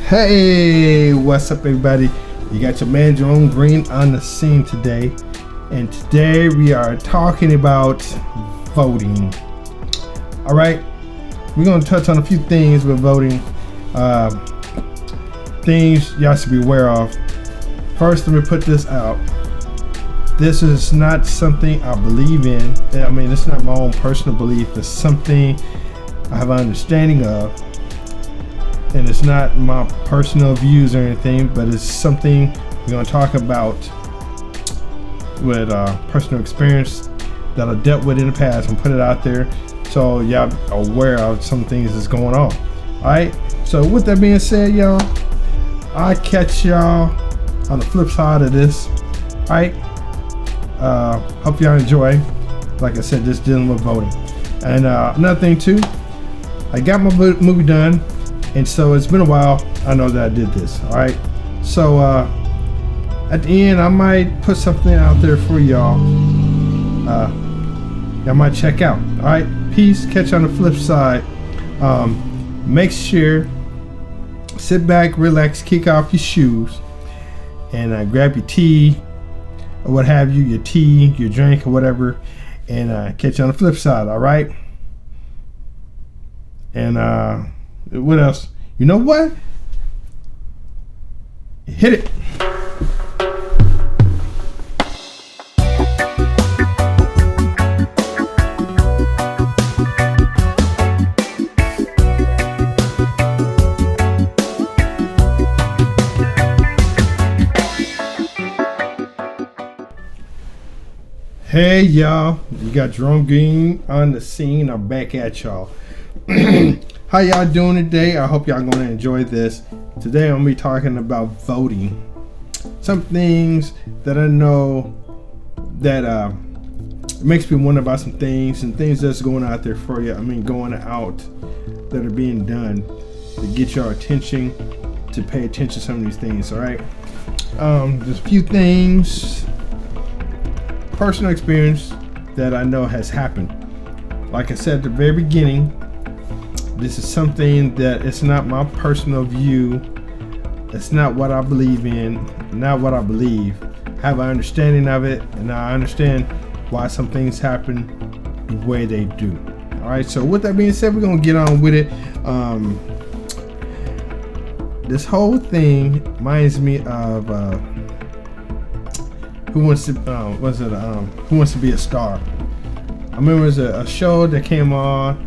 Hey, what's up everybody? You got your man Jerome Green on the scene today, and today we are talking about voting. All right, we're going to touch on a few things with voting, things y'all should be aware of. First, let me put this out. This is not something I believe in. I mean, it's not my own personal belief. It's something I have an understanding of. And it's not my personal views or anything, but it's something we're going to talk about with personal experience that I dealt with in the past and put it out there so y'all are aware of some things that's going on. Alright, so with that being said, y'all, I'll catch y'all on the flip side of this. Alright, hope y'all enjoy. Like I said, just dealing with voting. And another thing too, I got my movie done. And so it's been a while. I know that I did this. All right. So at the end, I might put something out there for y'all. Y'all might check out. All right. Peace. Catch you on the flip side. Make sure sit back, relax, kick off your shoes, and grab your tea or what have you, your tea, your drink or whatever, and catch you on the flip side. All right. And what else? You know what? Hit it. Hey y'all, you got Jerome Green on the scene. I'm back at y'all. How y'all doing today? I hope y'all gonna enjoy this. Today I'm gonna be talking about voting. Some things that I know that makes me wonder about some things and things that's going out there for you. I mean, going out that are being done to get your attention, to pay attention to some of these things. All right. There's a few things, personal experience that I know has happened. Like I said at the very beginning, this is something that it's not my personal view. It's not what I believe in, not what I believe. I have an understanding of it, and I understand why some things happen the way they do. All right, so with that being said, we're gonna get on with it. This whole thing reminds me of Who Wants to Be a Star. I remember it was a show that came on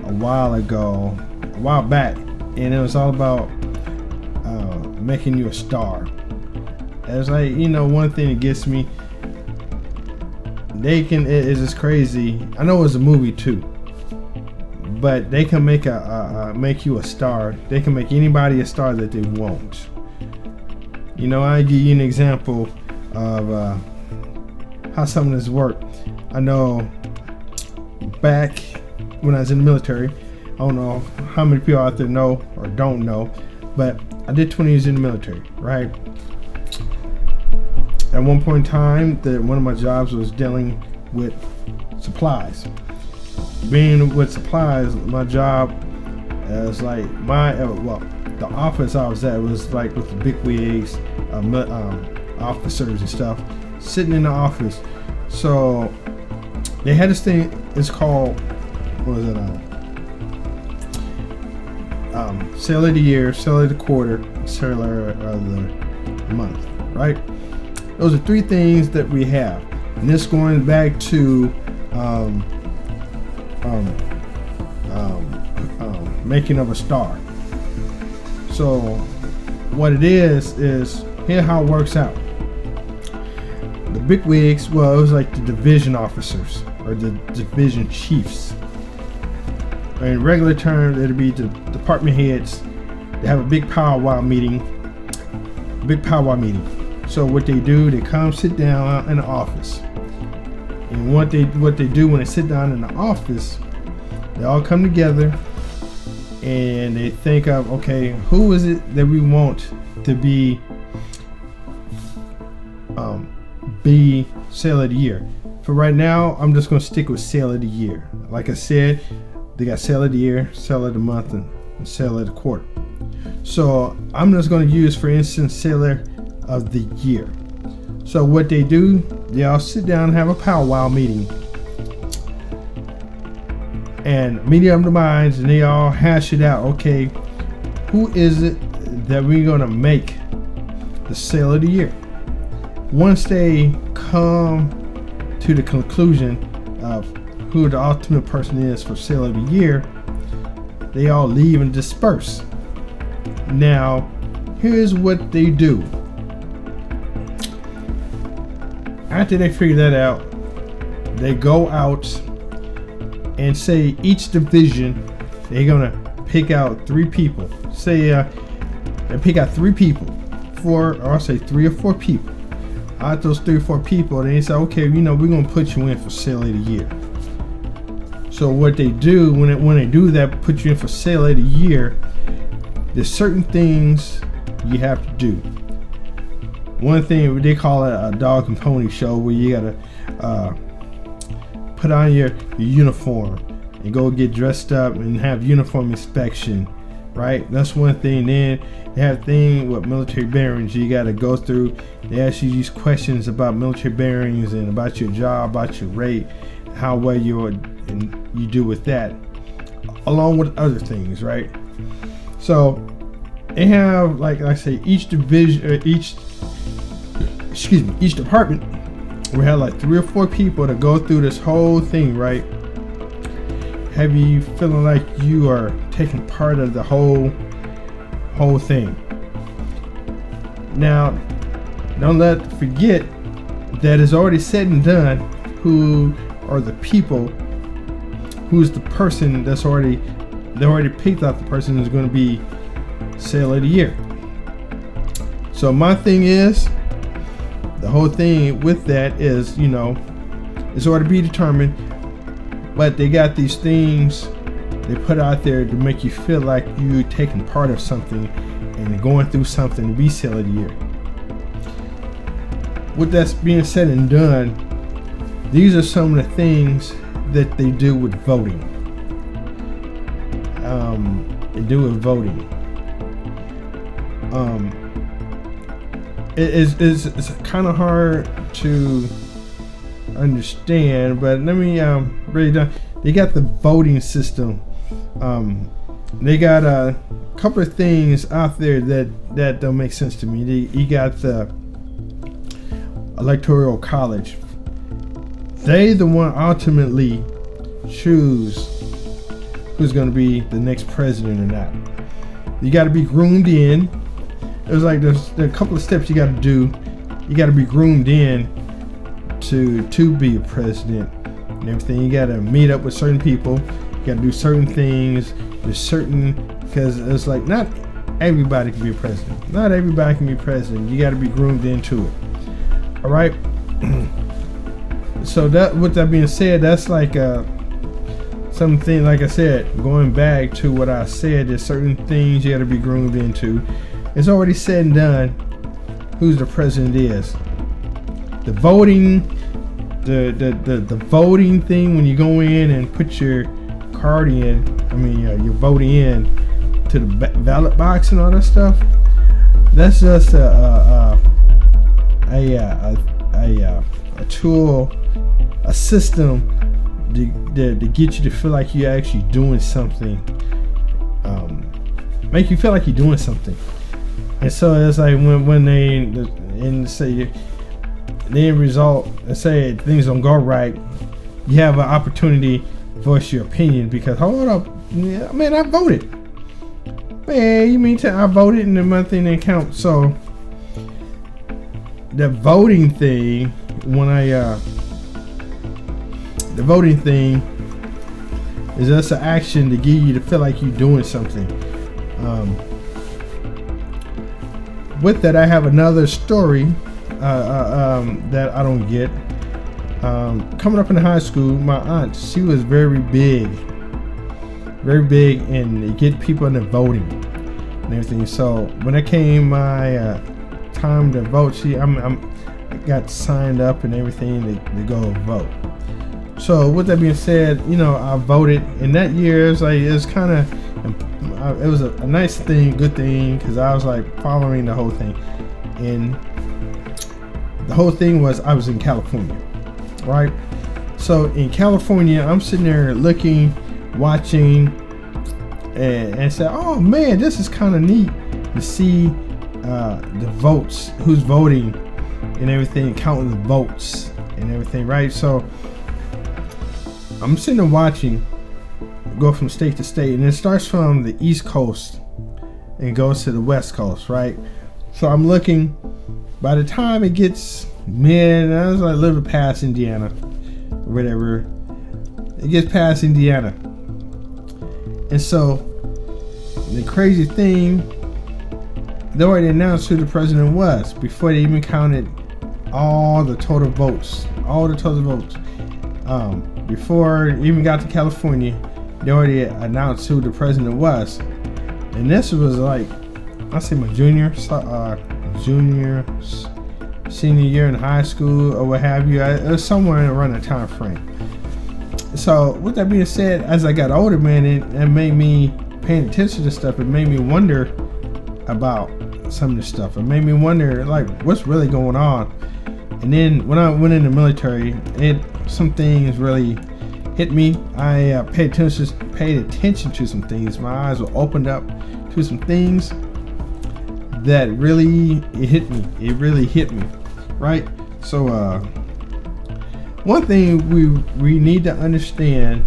a while back, and it was all about making you a star. It's like, you know, one thing that gets me, it's just crazy. I know it was a movie too, but they can make make you a star. They can make anybody a star that they want. You know, I give you an example of how some of this worked. I know back when I was in the military, I don't know how many people out there know or don't know, but I did 20 years in the military, right? At one point in time, one of my jobs was dealing with supplies. Being with supplies, my job was like the office I was at was like with the big wigs, officers and stuff, sitting in the office. So they had this thing, it's called, what was it, sale of the year, sale of the quarter, sale of the month, right? Those are three things that we have, and this going back to making of a star. So what it is here how it works out. The big wigs, well, it was like the division officers or the division chiefs. In regular terms, it'll be the department heads. They have a big powwow meeting. So what they do, they come sit down in the office. And what they do when they sit down in the office, they all come together and they think of, okay, who is it that we want to be sale of the year. For right now, I'm just going to stick with sale of the year. Like I said, they got sale of the year, sale of the month, and sale of the quarter. So I'm just going to use, for instance, Sailor of the Year. So what they do, they all sit down and have a powwow meeting, and meeting of the minds, and they all hash it out. Okay, who is it that we're going to make the Sailor of the Year? Once they come to the conclusion of who the ultimate person is for Sailor of the Year, they all leave and disperse. Now, here's what they do. After they figure that out, they go out and say each division, they're gonna pick out 3 people. Say they pick out 3 people, 4, or I'll say 3 or 4 people. Out those 3 or 4 people, they say, okay, we're gonna put you in for Sailor of the Year. So what they do when they do that, put you in for Sailor of the Year, there's certain things you have to do. One thing, they call it a dog and pony show, where you gotta put on your uniform and go get dressed up and have uniform inspection, right? That's one thing. Then they have a thing with military bearings. You gotta go through, they ask you these questions about military bearings and about your job, about your rate, how well you do with that, along with other things, right? So they have, like I say, each division, each department, we have like 3 or 4 people to go through this whole thing, right? Have you feeling like you are taking part of the whole thing. Now, don't forget that it's already said and done who are the people, who's the person they already picked out the person who's going to be Sailor of the Year. So my thing is, the whole thing with that is, it's already be determined, but they got these things they put out there to make you feel like you're taking part of something and going through something to be Sailor of the Year. With that being said and done, these are some of the things that they do with voting. It's kind of hard to understand, but let me break it down. They got the voting system. They got a couple of things out there that don't make sense to me. You got the electoral college. They the one ultimately choose who's going to be the next president or not. You got to be groomed in. There's a couple of steps you got to do. You got to be groomed in to be a president and everything. You got to meet up with certain people. You got to do certain things. There's certain, because it's like not everybody can be a president. Not everybody can be president. You got to be groomed into it. All right. So that, with that being said, that's like something, like I said, going back to what I said, there's certain things you got to be groomed into. It's already said and done who's the president is. The voting, the voting thing, when you go in and put your card in, your vote in to the ballot box and all that stuff, that's just a tool, a system to get you to feel like you're actually doing something, make you feel like you're doing something. And so it's like when they say the end result, and say things don't go right, you have an opportunity to voice your opinion, because hold up, man, I voted. Man, you mean I voted and the one thing didn't count. So the voting thing, the voting thing is just an action to get you to feel like you're doing something. With that, I have another story that I don't get. Coming up in high school, my aunt, she was very big in get people into voting and everything. So when it came my time to vote, I got signed up and everything to go vote. So with that being said, I voted, and that year it was kind of it was a nice thing, good thing, because I was like following the whole thing, and the whole thing was I was in California, right? So in California, I'm sitting there looking, watching, and said, oh man, this is kind of neat to see the votes, who's voting and everything, counting the votes and everything, right? So I'm sitting there watching, go from state to state, and it starts from the East Coast and goes to the West Coast, right? So I'm looking. By the time it gets I was like a little bit past Indiana, or whatever. It gets past Indiana, and so the crazy thing, they already announced who the president was before they even counted all the total votes. Before it even got to California, they already announced who the president was, and this was like, I say my senior year in high school or what have you. It was somewhere around that time frame. So with that being said, as I got older, man, it made me paying attention to stuff. It made me wonder about some of this stuff. It made me wonder, like, what's really going on. And then when I went in the military, some things really hit me. I paid attention to some things. My eyes were opened up to some things that really hit me. It really hit me, right? So one thing we need to understand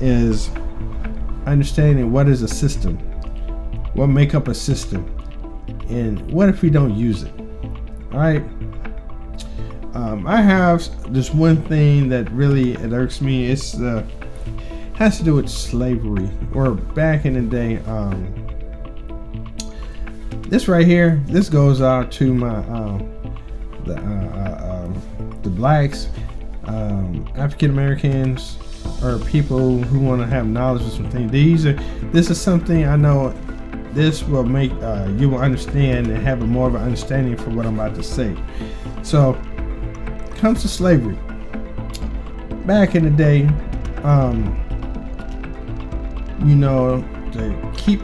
is understanding what is a system, what make up a system, and what if we don't use it, right? I have this one thing that really irks me. It's has to do with slavery, or back in the day. This right here, this goes out to my the blacks, African Americans, or people who want to have knowledge of something. This is something I know. This will make you will understand and have more of an understanding for what I'm about to say. So, comes to slavery. Back in the day, to keep,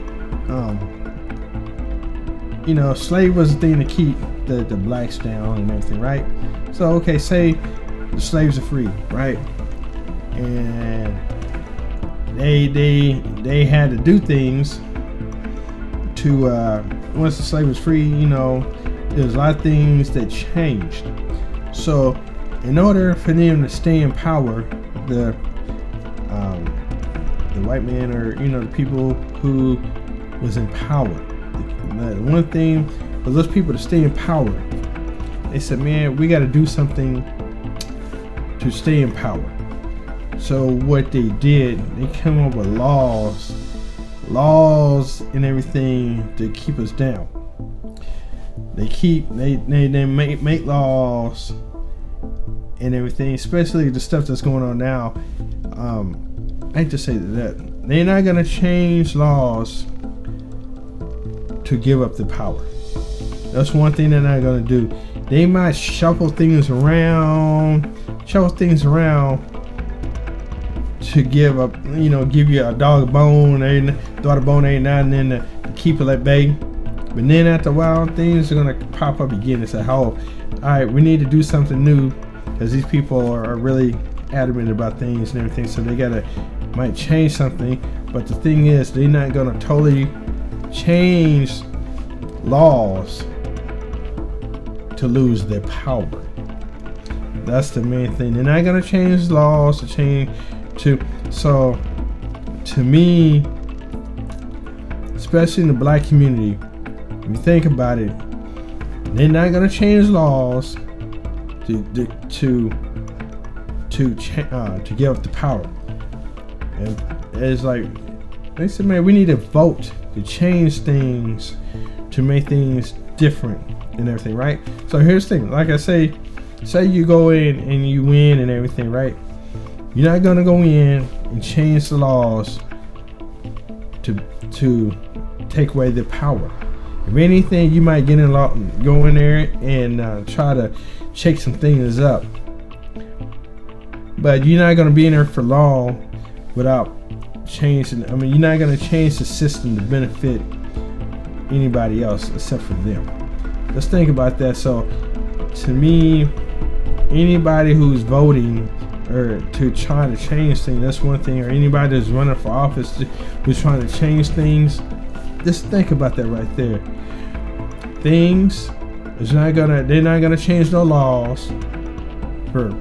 slave was a thing to keep the blacks down and everything, right? So, okay, say the slaves are free, right? And they had to do things to once the slave was free, there's a lot of things that changed. So in order for them to stay in power, the white man, or the people who was in power, the one thing for those people to stay in power, they said, man, we got to do something to stay in power. So what they did, they came up with laws and everything to keep us down. They make laws and everything, especially the stuff that's going on now. I hate to say that they're not gonna change laws to give up the power. That's one thing they're not gonna do. They might shuffle things around to give up, give you a dog a bone, and throw the bone every now and then to keep it at bay. But then after a while, things are gonna pop up again and say, "Oh, all right, we need to do something new," because these people are really adamant about things and everything. So they might change something. But the thing is, they're not gonna totally change laws to lose their power. That's the main thing. They're not gonna change laws so to me, especially in the black community, if you think about it, they're not gonna change laws to give up the power. And it's like they said, man, we need to vote to change things, to make things different and everything, right? So here's the thing, like I say you go in and you win and everything, right? You're not gonna go in and change the laws to take away the power. If anything, you might go in there and try to shake some things up. But you're not gonna be in there for long without change. I mean, you're not gonna change the system to benefit anybody else except for them. Let's think about that. So, to me, anybody who's voting or to try to change things, that's one thing. Or anybody that's running for office who's trying to change things, just think about that right there. Things is not gonna. They're not gonna change no laws for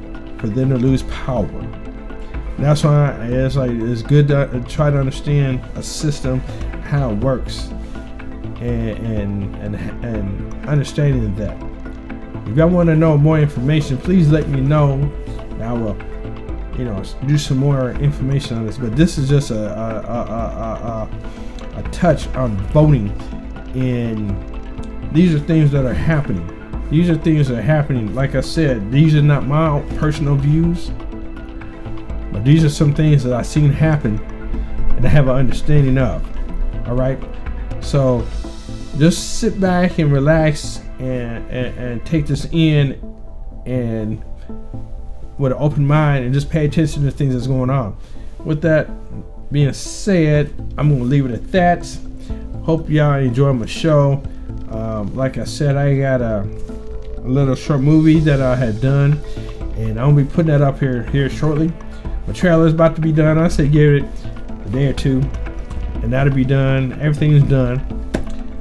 them to lose power. And that's why it's good to try to understand a system, how it works, and understanding that. If y'all want to know more information, please let me know. And I will, do some more information on this. But this is just a touch on voting, and these are things that are happening. These are things that are happening. Like I said, these are not my personal views, but these are some things that I've seen happen and I have an understanding of. All right, so just sit back and relax and take this in, and with an open mind, and just pay attention to the things that's going on. With that being said, I'm gonna leave it at that. Hope y'all enjoy my show. Like I said, I got a little short movie that I had done, and I'm gonna be putting that up here shortly. My trailer is about to be done. I said give it a day or two, and that'll be done. Everything is done.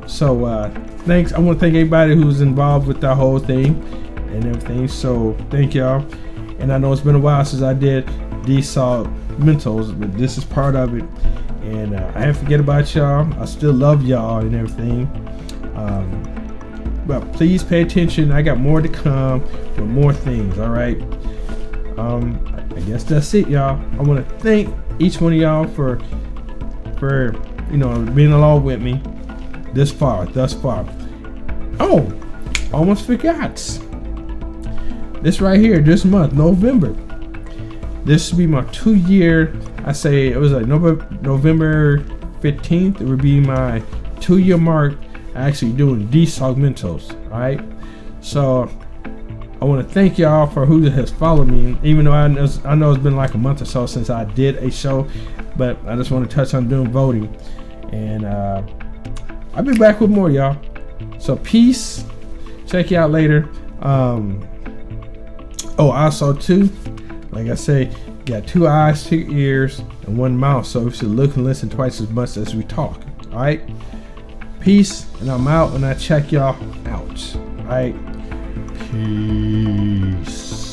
So thanks. I want to thank everybody who's involved with the whole thing and everything. So thank y'all. And I know it's been a while since I did DSOG mentals, but this is part of it. And I ain't forget about y'all. I still love y'all and everything. But please pay attention. I got more to come with more things. All right. I guess that's it, y'all. I want to thank each one of y'all for being along with me thus far. Oh, almost forgot. This right here, this month, November. This will be my 2-year. I say it was like November 15th. It would be my 2-year mark actually doing DSOG mentals. All right. So I want to thank y'all for who has followed me, even though I know it's been like a month or so since I did a show, but I just want to touch on doing voting, and I'll be back with more, y'all. So peace. Check you out later. Also too, like I say, got 2 eyes, 2 ears, and 1 mouth, so we should look and listen twice as much as we talk. All right. Peace, and I'm out, and I check y'all out. All right. Peace.